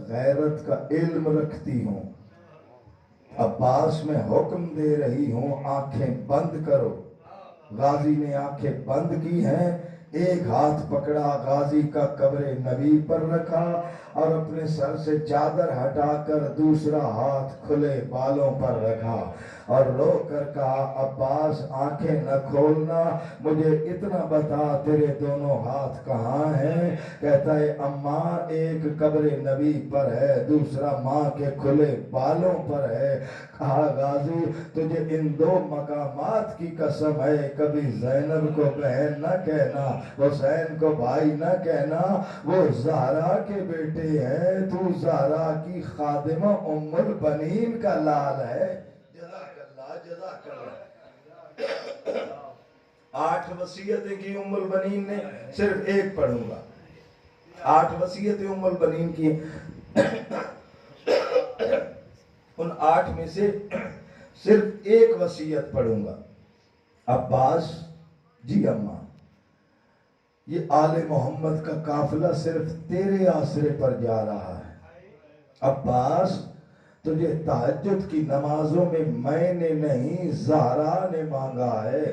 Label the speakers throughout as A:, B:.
A: غیرت کا علم رکھتی ہوں۔ عباس میں حکم دے رہی ہوں آنکھیں بند کرو۔ غازی نے آنکھیں بند کی ہیں، ایک ہاتھ پکڑا غازی کا قبر نبی پر رکھا اور اپنے سر سے چادر ہٹا کر دوسرا ہاتھ کھلے بالوں پر رکھا اور رو کر کہا عباس آنکھیں نہ کھولنا، مجھے اتنا بتا تیرے دونوں ہاتھ کہاں ہیں؟ کہتا ہے اماں ایک قبر نبی پر ہے، دوسرا ماں کے کھلے بالوں پر ہے۔ کہا غازی تجھے ان دو مقامات کی قسم ہے کبھی زینب کو بہن نہ کہنا، حسین کو بھائی نہ کہنا، وہ زہرا کے بیٹے ہیں، تو زہرا کی خادمہ ام البنین کا لال ہے۔ جزاک اللہ جزاک اللہ۔ 8 وصیتیں کی ام البنین نے، صرف ایک پڑھوں گا۔ 8 وصیتیں ام البنین کی، ان 8 میں سے صرف ایک وصیت پڑھوں گا۔ عباس جی اماں یہ آل محمد کا قافلہ صرف تیرے آسرے پر جا رہا ہے۔ عباس تجھے تہجد کی نمازوں میں نے نہیں زہرا نے مانگا ہے۔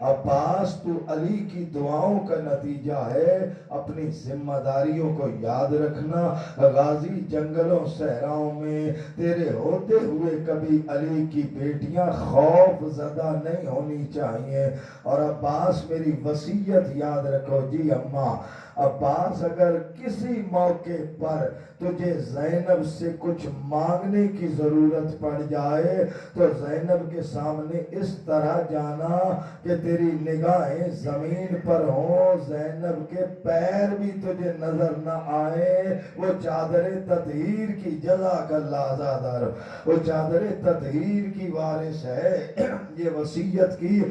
A: عباس تو علی کی دعاؤں کا نتیجہ ہے، اپنی ذمہ داریوں کو یاد رکھنا۔ غازی جنگلوں صحراؤں میں تیرے ہوتے ہوئے کبھی علی کی بیٹیاں خوف زدہ نہیں ہونی چاہیے۔ اور عباس میری وصیت یاد رکھو جی اماں، عباس اگر کسی موقع پر تجھے زینب سے کچھ مانگنے کی ضرورت پڑ جائے تو زینب کے سامنے اس طرح جانا کہ تیری نگاہیں زمین پر ہوں، زینب کے پیر بھی تجھے نظر نہ آئے۔ وہ چادر تطہیر کی، جزاک اللہ زادہ رو، وہ چادر تطہیر کی وارث ہے۔ یہ وصیت کی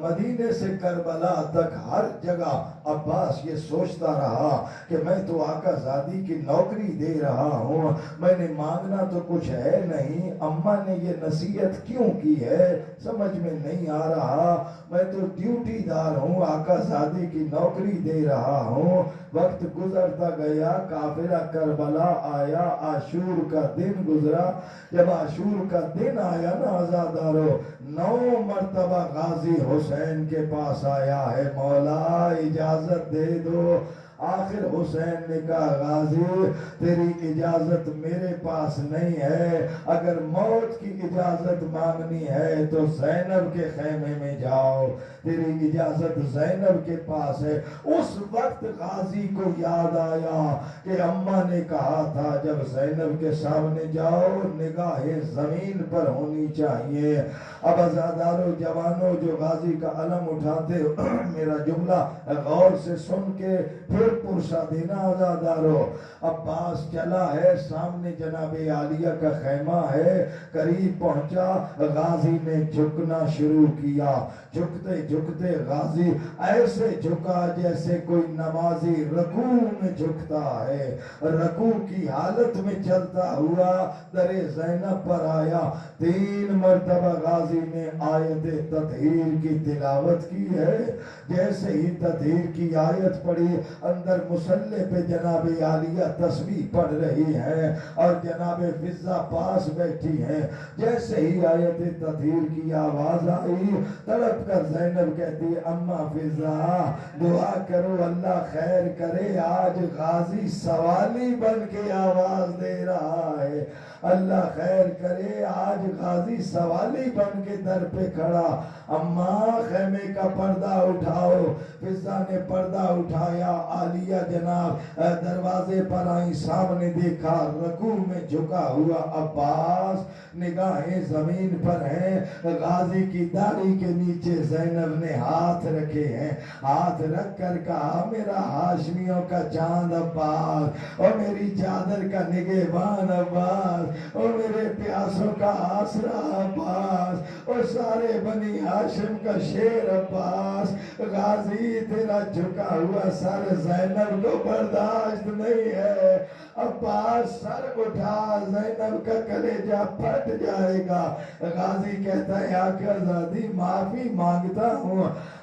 A: مدینے سے کربلا تک ہر جگہ عباس یہ سوچتا رہا کہ میں تو آقا زادی کی نوکری دے رہا ہوں، میں نے مانگنا تو کچھ ہے نہیں، اماں نے یہ نصیحت کیوں کی ہے سمجھ میں نہیں آ رہا، میں تو ڈیوٹی دار ہوں، آقا زادی کی نوکری دے رہا ہوں۔ وقت گزرتا گیا، قافلہ کربلا آیا، عاشور کا دن گزرا۔ جب عاشور کا دن آیا نا عزادارو، 9 مرتبہ غازی حسین کے پاس آیا ہے، مولا اجازت دے دو۔ آخر حسین نے کہا غازی تیری اجازت میرے پاس نہیں ہے، اگر موت کی اجازت مانگنی ہے تو زینب کے خیمے میں جاؤ، تیری اجازت زینب کے پاس ہے۔ اس وقت غازی کو یاد آیا کہ اماں نے کہا تھا جب زینب کے سامنے جاؤ نگاہیں زمین پر ہونی چاہیے۔ اب عزادارو جوانوں جو غازی کا علم اٹھاتے ہو میرا جملہ غور سے سن کے پھر پرسا دینا عزادارو۔ عباس چلا ہے، سامنے جناب عالیہ کا خیمہ ہے، قریب پہنچا، غازی نے جھکنا شروع کیا۔ جھکتے جھکتے غازی ایسے جھکا جیسے کوئی نمازی رکوع میں جھکتا ہے، رکوع کی حالت میں چلتا ہوا در زینب پر آیا۔ 3 مرتبہ غازی نے آیت تطہیر کی تلاوت کی ہے۔ جیسے ہی تطہیر کی آیت پڑھی، اندر مصلی پہ جناب عالیہ تسبیح پڑھ رہی ہیں اور جناب فضہ پاس بیٹھی ہیں۔ جیسے ہی آیت تطہیر کی آواز آئی، تڑپ کر زینب کہتی اماں فضہ دعا کرو اللہ خیر کرے، آج غازی سوالی بن کے آواز دے رہا ہے، اللہ خیر کرے آج غازی سوالی بن کے در پہ کھڑا۔ اماں خیمے کا پردہ اٹھاؤ۔ فضہ نے پردہ اٹھایا، عالیہ جناب دروازے پر آئی، سامنے دیکھا رکوع میں جھکا ہوا عباس، نگاہیں زمین پر ہیں، غازی کی داڑھی کے نیچے زینب نے ہاتھ رکھے ہیں، ہاتھ رکھ کر کہا میرا ہاشمیوں کا چاند عباس، اور میری چادر کا نگہبان عباس، اور میرے پیاسوں کا آسرا عباس، اور سارے بنی ہاشم کا شیر عباس، غازی تیرا جھکا ہوا سر زینب کو برداشت نہیں ہے، عباس سر اٹھا زینب کا کلیجہ پھٹ جائے گا۔ غازی کہتا ہے آقا زادی معافی مانگتا ہوں،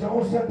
A: 64